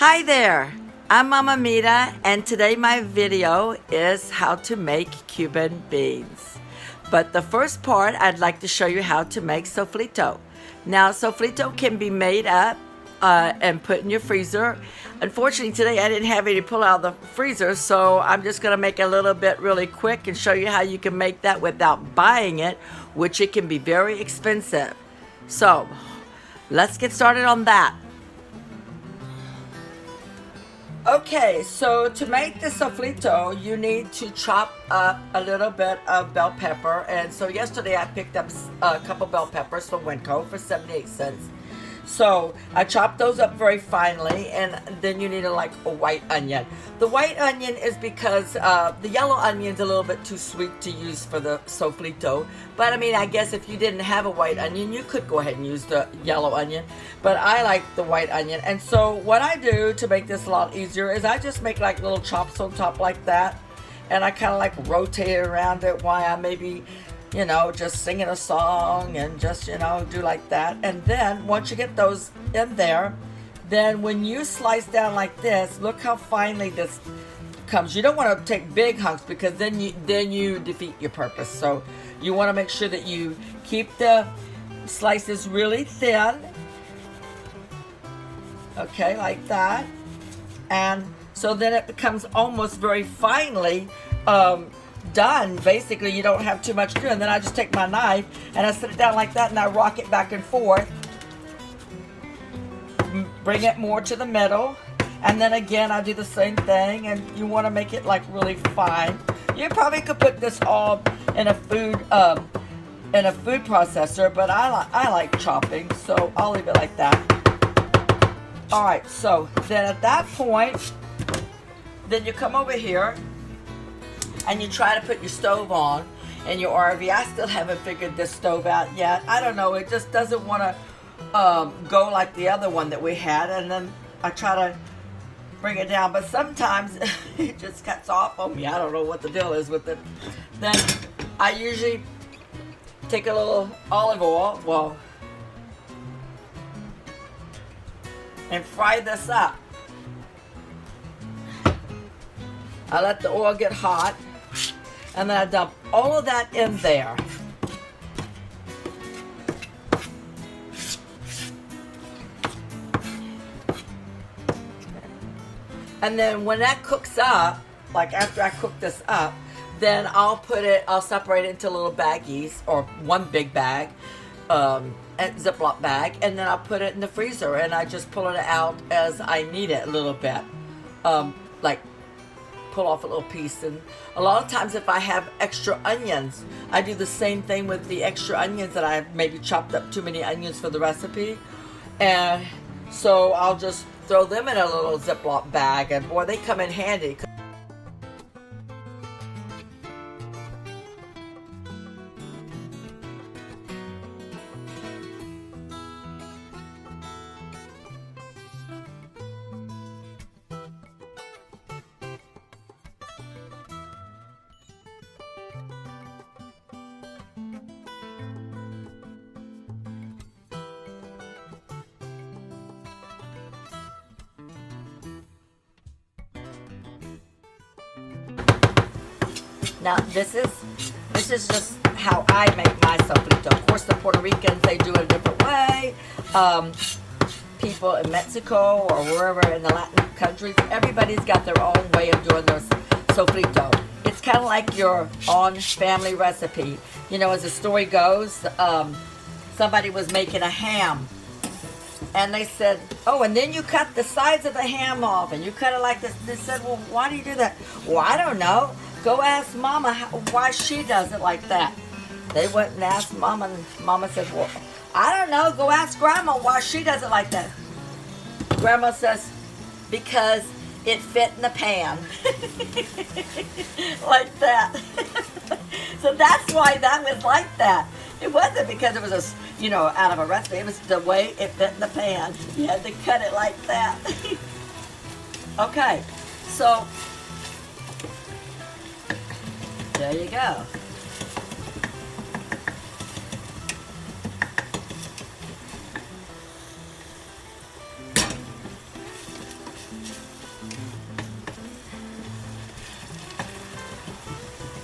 Hi there, I'm Mama Mita, and today my video is how to make Cuban beans. But the first part, I'd like to show you how to make sofrito. Now, sofrito can be made up and put in your freezer. Unfortunately, today I didn't have any to pull out of the freezer, so I'm just gonna make a little bit really quick and show you how you can make that without buying it, which it can be very expensive. So, let's get started on that. Okay, so to make the sofrito, you need to chop up a little bit of bell pepper. And so yesterday I picked up a couple bell peppers from Winco for 78 cents. So I chopped those up very finely, and then you need a white onion. The white onion is because the yellow onion's a little bit too sweet to use for the sofrito. But I mean, I guess if you didn't have a white onion, you could go ahead and use the yellow onion. But I like the white onion. And so what I do to make this a lot easier is I just make like little chops on top like that. And I kind of like rotate it around it while I maybe just singing a song and just, do like that. And then once you get those in there, then when you slice down like this, look how finely this comes. You don't want to take big hunks because then you defeat your purpose. So you want to make sure that you keep the slices really thin. Okay, like that. And so then it becomes almost very finely done. Basically, you don't have too much to do. And then I just take my knife and I set it down like that, and I rock it back and forth, bring it more to the middle, and then again I do the same thing. And you want to make it like really fine. You probably could put this all in a food processor, but I like chopping, so I'll leave it like that. All right, so then at that point, then you come over here and you try to put your stove on in your RV. I still haven't figured this stove out yet. I don't know, it just doesn't want to go like the other one that we had, and then I try to bring it down, but sometimes it just cuts off on me. I don't know what the deal is with it. Then I usually take a little olive oil, and fry this up. I let the oil get hot, and then I dump all of that in there. And then when that cooks up, like after I cook this up, then I'll separate it into little baggies, or one big bag, Ziploc bag, and then I'll put it in the freezer, and I just pull it out as I need it a little bit. Like pull off a little piece. And a lot of times if I have extra onions, I do the same thing with the extra onions that I have maybe chopped up too many onions for the recipe. And so I'll just throw them in a little Ziploc bag, and boy, they come in handy. Now this is just how I make my sofrito. Of course, the Puerto Ricans, they do it a different way. People in Mexico or wherever in the Latin countries, everybody's got their own way of doing their sofrito. It's kind of like your own family recipe. As the story goes, somebody was making a ham, and they said, oh, and then you cut the sides of the ham off, and you cut it like this. They said, well, why do you do that? Well, I don't know. Go ask Mama why she does it like that. They went and asked Mama, and Mama said, well, I don't know. Go ask Grandma why she does it like that. Grandma says, because it fit in the pan. Like that. So that's why that was like that. It wasn't because it was out of a recipe. It was the way it fit in the pan. You had to cut it like that. Okay, so there you go.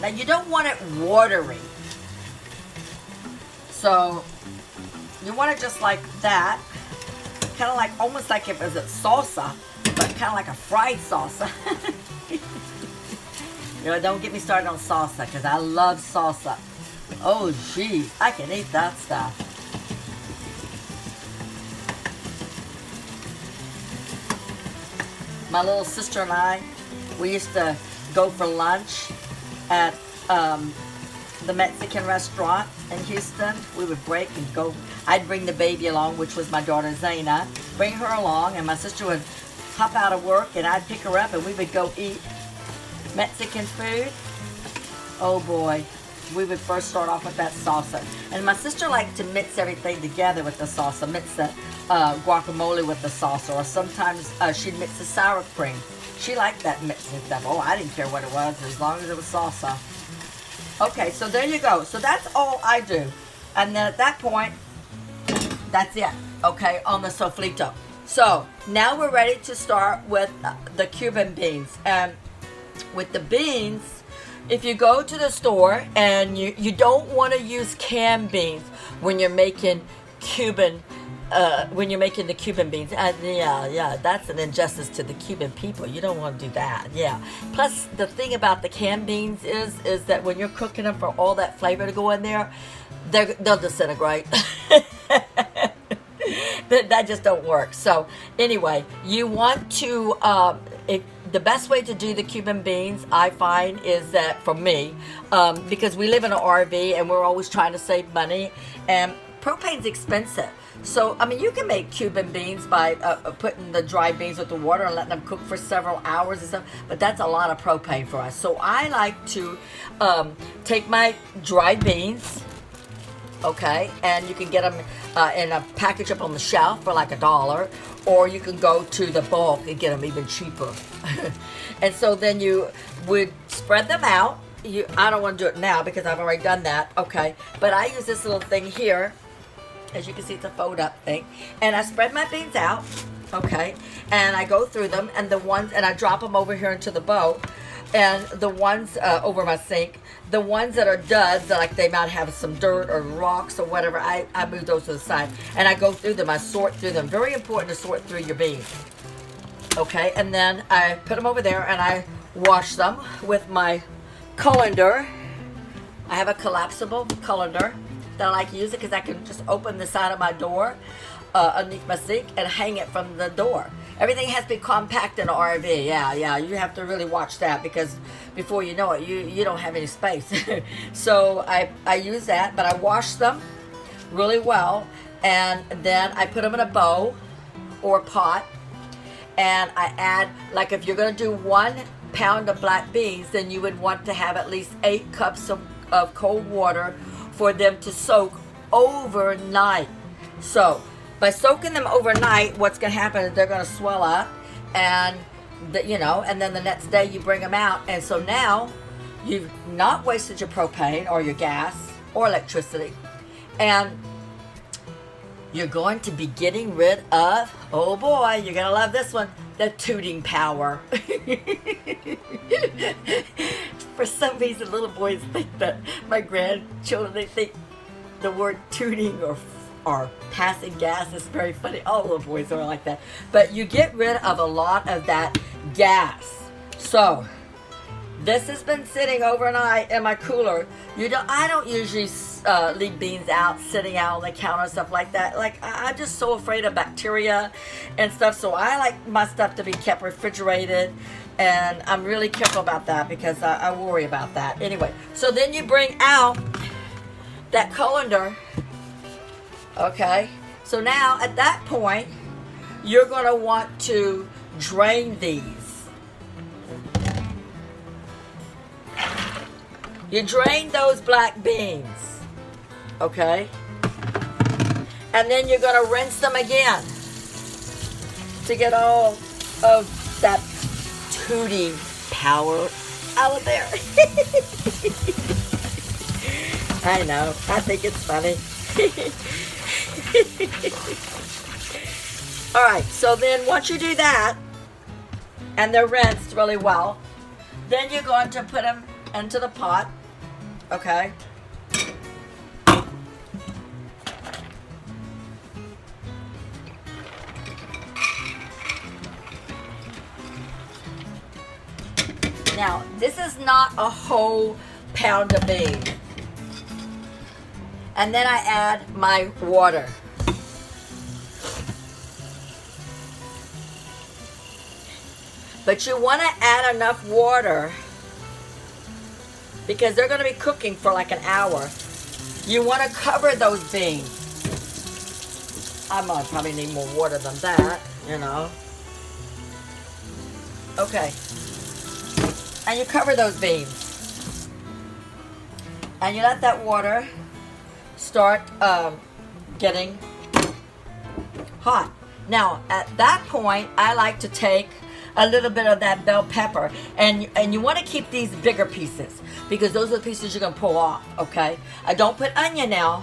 Now you don't want it watery. So you want it just like that. Kind of like, almost like if it was a salsa, but kind of like a fried salsa. You know, don't get me started on salsa, because I love salsa. Oh, geez, I can eat that stuff. My little sister and I, we used to go for lunch at the Mexican restaurant in Houston. We would break and go. I'd bring the baby along, which was my daughter Zaina. Bring her along, and my sister would hop out of work, and I'd pick her up, and we would go eat Mexican food. Oh boy, we would first start off with that salsa. And my sister liked to mix everything together with the salsa, mix the guacamole with the salsa, or sometimes she'd mix the sour cream. She liked that mixing stuff. Oh, I didn't care what it was, as long as it was salsa. Okay, so there you go. So that's all I do. And then at that point, that's it, okay, on the sofrito. So now we're ready to start with the Cuban beans. And with the beans, if you go to the store and you don't want to use canned beans when you're making Cuban, when you're making the Cuban beans. Yeah, that's an injustice to the Cuban people. You don't want to do that, yeah. Plus, the thing about the canned beans is that when you're cooking them for all that flavor to go in there, they'll disintegrate. That just don't work. So anyway, you want to, the best way to do the Cuban beans, I find, is that, for me, because we live in an RV and we're always trying to save money, and propane's expensive. So, I mean, you can make Cuban beans by putting the dry beans with the water and letting them cook for several hours and stuff, but that's a lot of propane for us. So I like to take my dry beans, okay, and you can get them in a package up on the shelf for like $1, or you can go to the bulk and get them even cheaper. And so then you would spread them out. I don't want to do it now because I've already done that, okay, but I use this little thing here. As you can see, it's a fold up thing, and I spread my beans out, okay, and I go through them, and I drop them over here into the bowl, and the ones over my sink, the ones that are duds, like they might have some dirt or rocks or whatever, I move those to the side, and I go through them, I sort through them. Very important to sort through your beans, okay, and then I put them over there, and I wash them with my colander. I have a collapsible colander that I like to use it because I can just open the side of my door underneath my sink and hang it from the door. Everything has to be compact in an RV. Yeah, you have to really watch that, because before you know it, you don't have any space. So I use that, but I wash them really well, and then I put them in a bowl or pot, and I add, like if you're going to do 1 pound of black beans, then you would want to have at least 8 cups of cold water for them to soak overnight. So by soaking them overnight, what's going to happen is they're going to swell up, and and then the next day you bring them out, and so now you've not wasted your propane or your gas or electricity, and you're going to be getting rid of, oh boy, you're going to love this one, the tooting power. For some reason, little boys think that, my grandchildren, they think the word tooting or passing gas is very funny. All little boys are like that. But you get rid of a lot of that gas. So this has been sitting overnight in my cooler. I don't usually leave beans out, sitting out on the counter and stuff like that. Like, I'm just so afraid of bacteria and stuff. So I like my stuff to be kept refrigerated. And I'm really careful about that because I worry about that. Anyway, so then you bring out that colander. Okay. So now at that point, you're going to want to drain these. You drain those black beans, okay? And then you're going to rinse them again to get all of that tooting power out of there. I know, I think it's funny. All right, so then once you do that, and they're rinsed really well, then you're going to put them into the pot, okay? Now, this is not a whole pound of beans. And then I add my water. But you want to add enough water because they're going to be cooking for like an hour. You want to cover those beans. I'm going to probably need more water than that, you know. Okay. And you cover those beans. And you let that water start getting hot. Now, at that point, I like to take a little bit of that bell pepper, and you want to keep these bigger pieces because those are the pieces you're gonna pull off. Okay, I don't put onion now.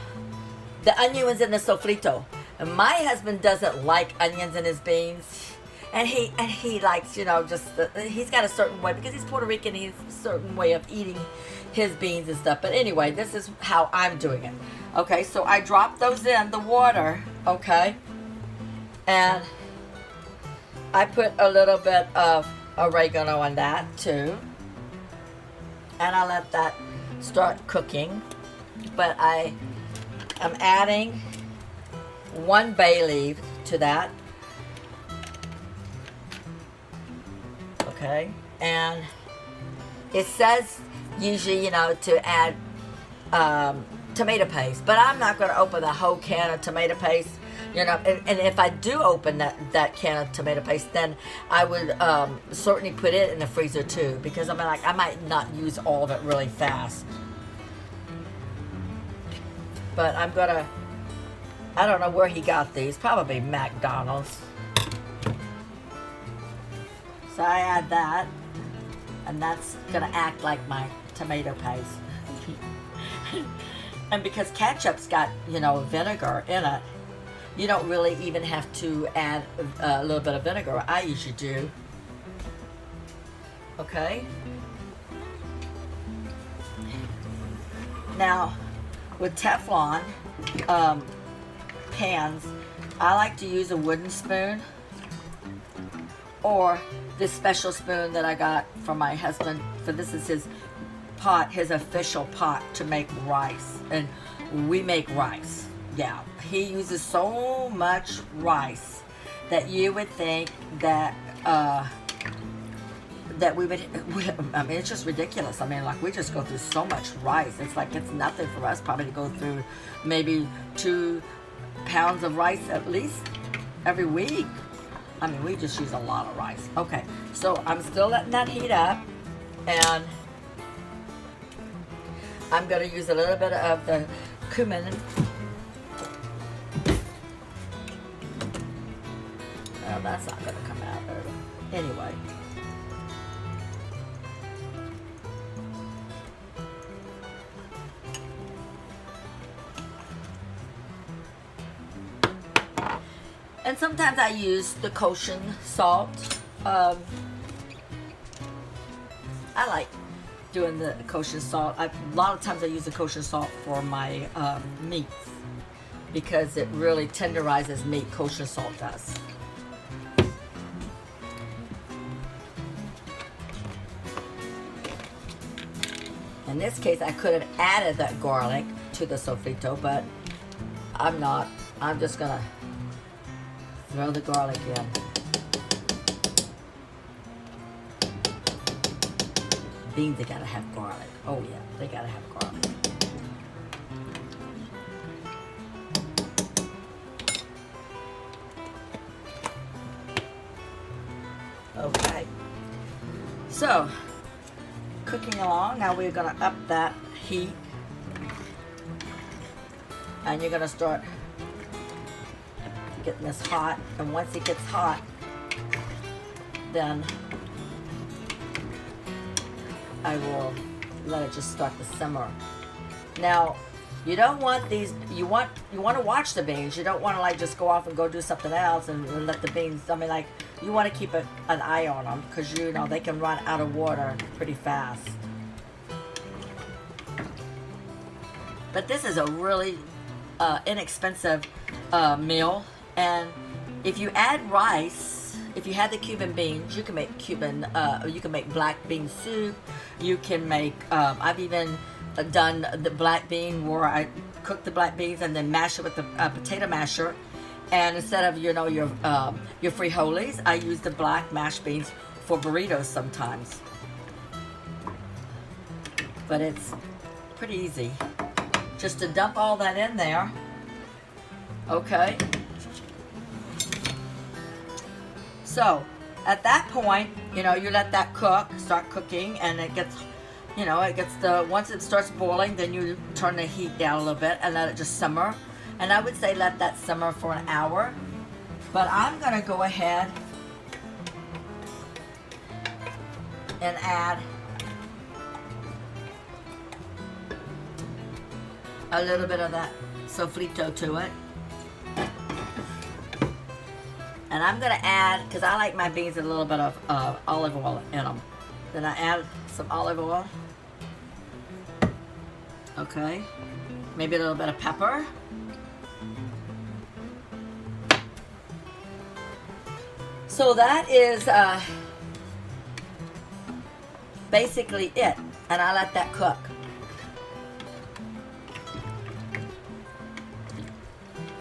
The onion is in the sofrito, and my husband doesn't like onions in his beans, and he likes, you know, just he's got a certain way because he's Puerto Rican. He's a certain way of eating his beans and stuff. But anyway, this is how I'm doing it. Okay, so I drop those in the water. Okay, and I put a little bit of oregano on that too. And I let that start cooking. But I am adding 1 bay leaf to that. Okay. And it says usually, you know, to add tomato paste. But I'm not going to open the whole can of tomato paste. You know, and if I do open that can of tomato paste, then I would certainly put it in the freezer too, because I mean, like, I might not use all of it really fast. But I'm gonna, I don't know where he got these, probably McDonald's. So I add that, and that's gonna act like my tomato paste. And because ketchup's got, you know, vinegar in it, you don't really even have to add a little bit of vinegar. I usually do. Okay. Now, with Teflon pans, I like to use a wooden spoon or this special spoon that I got from my husband. For this is his pot, his official pot to make rice, and we make rice. Yeah, he uses so much rice that you would think that that we would. I mean, it's just ridiculous. I mean, like, we just go through so much rice. It's like it's nothing for us probably to go through maybe 2 pounds of rice at least every week. I mean, we just use a lot of rice. Okay, so I'm still letting that heat up, and I'm gonna use a little bit of the cumin. Well, that's not going to come out anyway. And sometimes I use the kosher salt. I like doing the kosher salt. A lot of times I use the kosher salt for my meats because it really tenderizes meat. Kosher salt does. In this case, I could have added that garlic to the sofrito, but I'm not. I'm just gonna throw the garlic in. Beans, they gotta have garlic. Oh yeah, they gotta have garlic. Okay. So, cooking along. Now we're gonna up that heat, and you're gonna start getting this hot. And once it gets hot, then I will let it just start to simmer. Now, you don't want these. You want to watch the beans. You don't want to like just go off and go do something else and let the beans. I mean, like, you want to keep an eye on them because you know they can run out of water pretty fast. But this is a really inexpensive meal. And if you add rice, if you had the Cuban beans, you can make you can make black bean soup. You can make, I've even done the black bean where I cook the black beans and then mash it with the potato masher. And instead of, your frijoles, I use the black mashed beans for burritos sometimes. But it's pretty easy. Just to dump all that in there. Okay. So, at that point, you let that start cooking, and it gets, once it starts boiling, then you turn the heat down a little bit and let it just simmer. And I would say let that simmer for an hour. But I'm gonna go ahead and add a little bit of that sofrito to it. And I'm gonna add, because I like my beans with a little bit of olive oil in them. Then I add some olive oil. Okay. Maybe a little bit of pepper. So that is basically it. And I let that cook.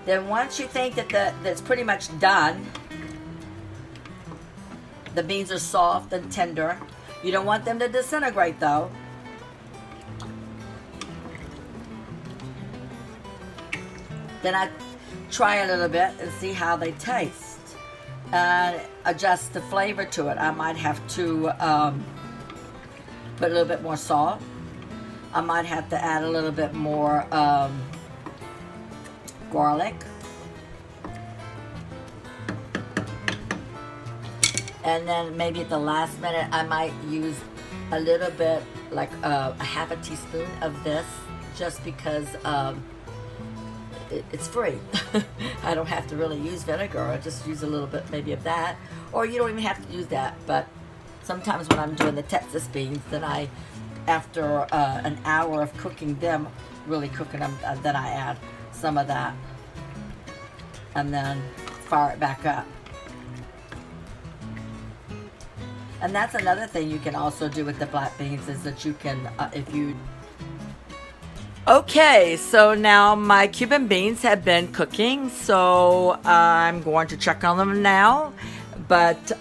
Then once you think that that's pretty much done, the beans are soft and tender. You don't want them to disintegrate though. Then I try a little bit and see how they taste. And adjust the flavor to it. I might have to put a little bit more salt. I might have to add a little bit more garlic. And then maybe at the last minute I might use a little bit, like a half a teaspoon of this, just because it's free. I don't have to really use vinegar. I just use a little bit maybe of that, or you don't even have to use that. But sometimes when I'm doing the Texas beans, then after an hour of cooking them, really cooking them, then I add some of that and then fire it back up. And that's another thing you can also do with the black beans, is that you can, Okay, so now my Cuban beans have been cooking, so I'm going to check on them now. But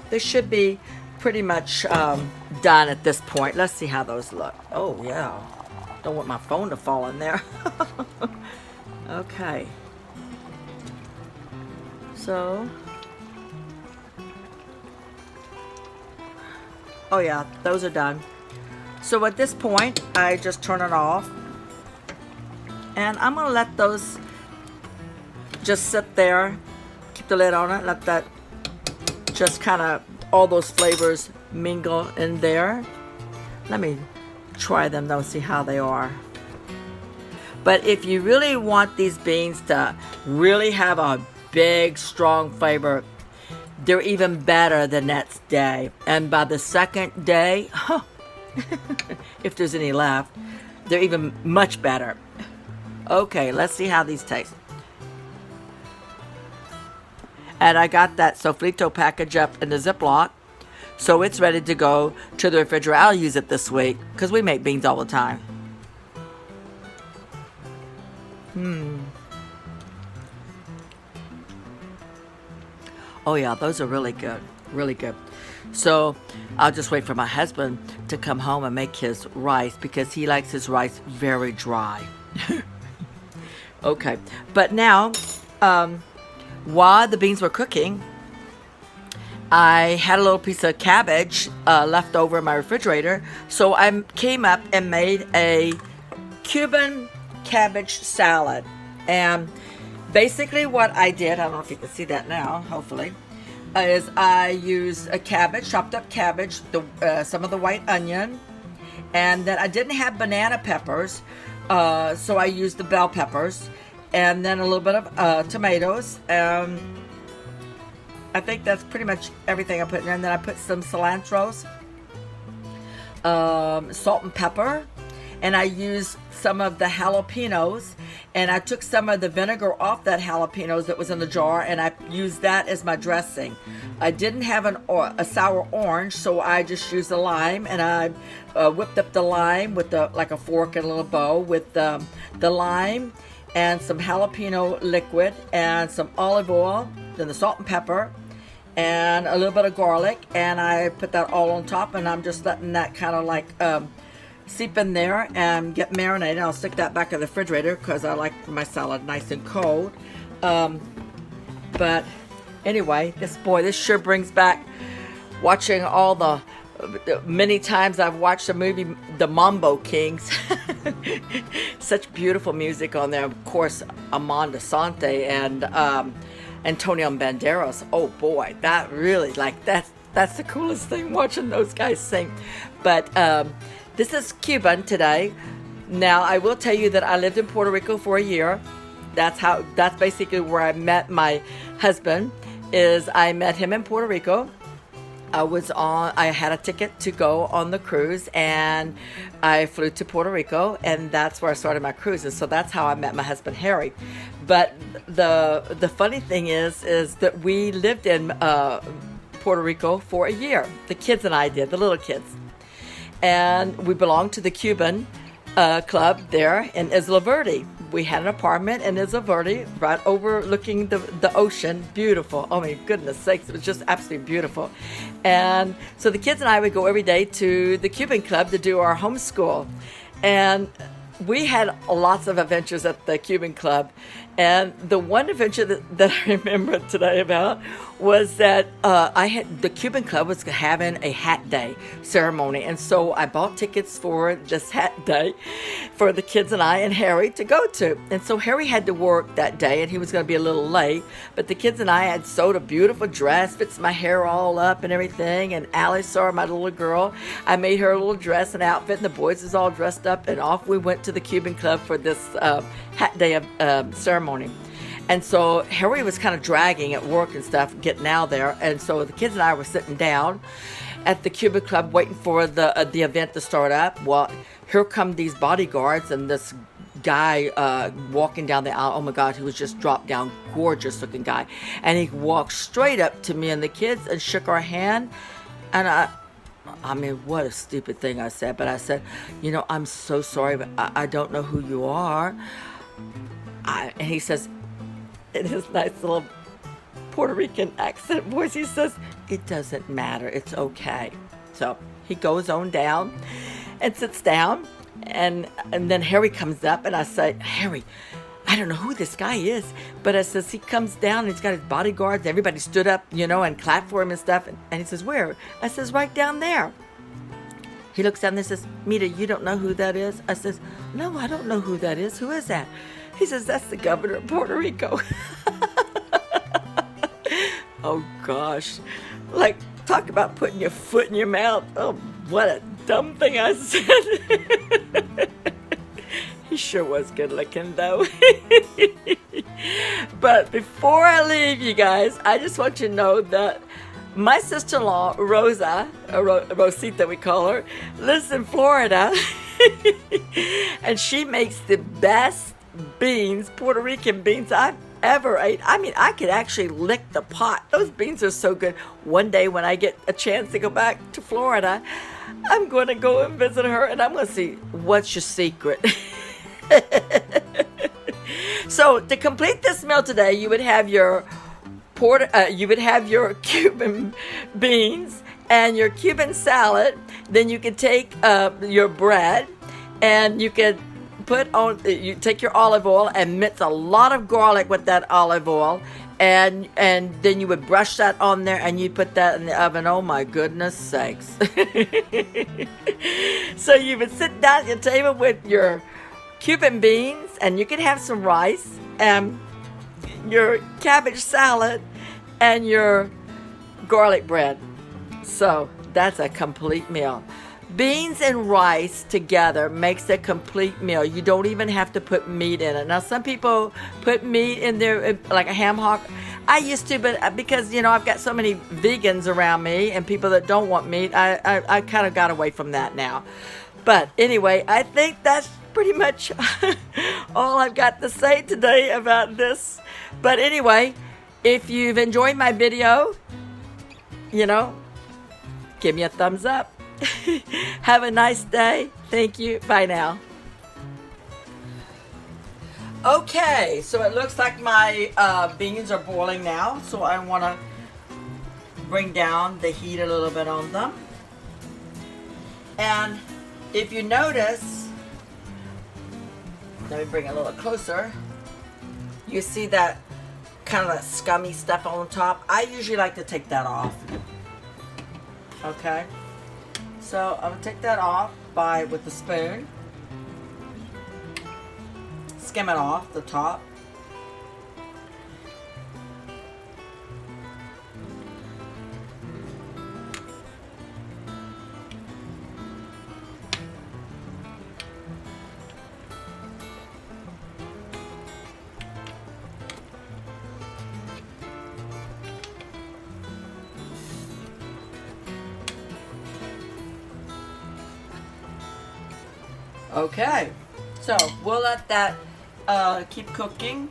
they should be pretty much done at this point. Let's see how those look. Oh yeah, don't want my phone to fall in there. Okay, so oh yeah, those are done. So at this point, I just turn it off. And I'm gonna let those just sit there. Keep the lid on it, let that just kind of, all those flavors mingle in there. Let me try them though, see how they are. But if you really want these beans to really have a big, strong flavor, they're even better the next day. And by the second day, if there's any left, they're even much better. Okay, let's see how these taste. And I got that sofrito package up in the Ziploc, so it's ready to go to the refrigerator. I'll use it this week, because we make beans all the time. Oh yeah, those are really good. Really good. So I'll just wait for my husband to come home and make his rice, because he likes his rice very dry. Okay, but now while the beans were cooking, I had a little piece of cabbage left over in my refrigerator, so I came up and made a Cuban cabbage salad. And basically what I did, I don't know if you can see that now, hopefully, is I used a cabbage, chopped up cabbage, some of the white onion, and then I didn't have banana peppers, so I used the bell peppers, and then a little bit of tomatoes. I think that's pretty much everything I put in there. And then I put some cilantros, salt and pepper, and I used some of the jalapenos, and I took some of the vinegar off that jalapenos that was in the jar, and I used that as my dressing. I didn't have a sour orange, so I just used a lime, and I whipped up the lime with like a fork and a little bow with the lime and some jalapeno liquid and some olive oil, then the salt and pepper, and a little bit of garlic, and I put that all on top, and I'm just letting that kind of like seep in there and get marinated. I'll stick that back in the refrigerator because I like my salad nice and cold. But anyway, this sure brings back watching all the many times I've watched the movie The Mambo Kings. Such beautiful music on there. Of course, Amanda Sante and Antonio Banderas. Oh boy, that really, like, that's the coolest thing, watching those guys sing. But this is Cuban today. Now, I will tell you that I lived in Puerto Rico for a year. That's basically where I met my husband. I met him in Puerto Rico. I had a ticket to go on the cruise, and I flew to Puerto Rico, and that's where I started my cruise. And so that's how I met my husband, Harry. But the funny thing is that we lived in Puerto Rico for a year. The kids and I did, the little kids. And we belonged to the Cuban club there in Isla Verde. We had an apartment in Isla Verde, right overlooking the ocean. Beautiful. Oh my goodness sakes, it was just absolutely beautiful. And so the kids and I would go every day to the Cuban club to do our homeschool. And we had lots of adventures at the Cuban club. And the one adventure that I remember today about was that the Cuban club was having a hat day ceremony. And so I bought tickets for this hat day for the kids and I and Harry to go to. And so Harry had to work that day, and he was going to be a little late. But the kids and I had sewed a beautiful dress, fits my hair all up and everything. And Allie saw my little girl. I made her a little dress and outfit, and the boys was all dressed up. And off we went to the Cuban club for this hat day of ceremony. And so Harry was kind of dragging at work and stuff, getting out there. And so the kids and I were sitting down at the Cuban club waiting for the event to start up. Well, here come these bodyguards and this guy walking down the aisle. Oh my God, he was just dropped down, gorgeous looking guy. And he walked straight up to me and the kids and shook our hand. And I mean, what a stupid thing I said. But I said, I'm so sorry, but I don't know who you are. And he says, in his nice little Puerto Rican accent voice, he says, "It doesn't matter, it's okay." So he goes on down and sits down, and then Harry comes up, and I say, "Harry, I don't know who this guy is," but I says, he comes down, and he's got his bodyguards, everybody stood up, and clapped for him and stuff, and he says, "Where?" I says, "Right down there." He looks down and says, "Mita, you don't know who that is?" I says, "No, I don't know who that is. Who is that?" He says, "That's the governor of Puerto Rico." Oh gosh. Like, talk about putting your foot in your mouth. Oh, what a dumb thing I said. He sure was good looking though. But before I leave you guys, I just want you to know that my sister-in-law, Rosita, we call her, lives in Florida. And she makes the best beans, Puerto Rican beans, I've ever ate. I mean, I could actually lick the pot. Those beans are so good. One day when I get a chance to go back to Florida, I'm going to go and visit her, and I'm going to see what's your secret. So to complete this meal today, you would have your Cuban beans and your Cuban salad. Then you could take your bread, and you could you take your olive oil and mix a lot of garlic with that olive oil, and then you would brush that on there, and you put that in the oven. Oh my goodness sakes. So you would sit down at your table with your Cuban beans, and you could have some rice and your cabbage salad and your garlic bread. So that's a complete meal. Beans and rice together makes a complete meal. You don't even have to put meat in it. Now, some people put meat in there, like a ham hock. I used to, but because, I've got so many vegans around me and people that don't want meat, I kind of got away from that now. But anyway, I think that's pretty much all I've got to say today about this. But anyway, if you've enjoyed my video, you know, give me a thumbs up. Have a nice day. Thank you. Bye now. Okay, so it looks like my beans are boiling now, so I want to bring down the heat a little bit on them. And if you notice, let me bring it a little closer. You see that kind of that scummy stuff on top? I usually like to take that off. Okay, so I'm gonna take that off with the spoon. Skim it off the top. Okay, so we'll let that keep cooking.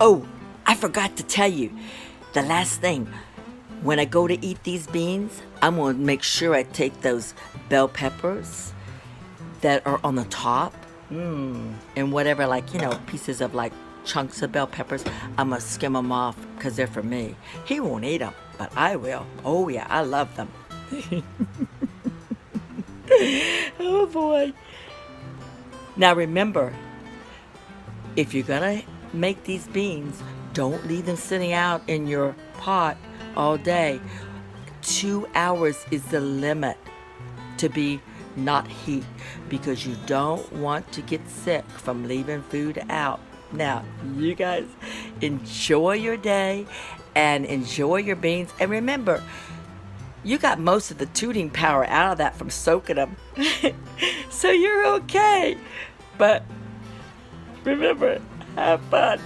Oh, I forgot to tell you, the last thing, when I go to eat these beans, I'm gonna make sure I take those bell peppers that are on the top, and whatever, like, you know, pieces of like chunks of bell peppers, I'm gonna skim them off because they're for me. He won't eat them, but I will. Oh yeah, I love them. Oh boy. Now remember, if you're gonna make these beans, don't leave them sitting out in your pot all day. 2 hours is the limit to be not heat, because you don't want to get sick from leaving food out. Now, you guys enjoy your day and enjoy your beans. And remember, you got most of the tooting power out of that from soaking them. So you're okay. But remember, have fun.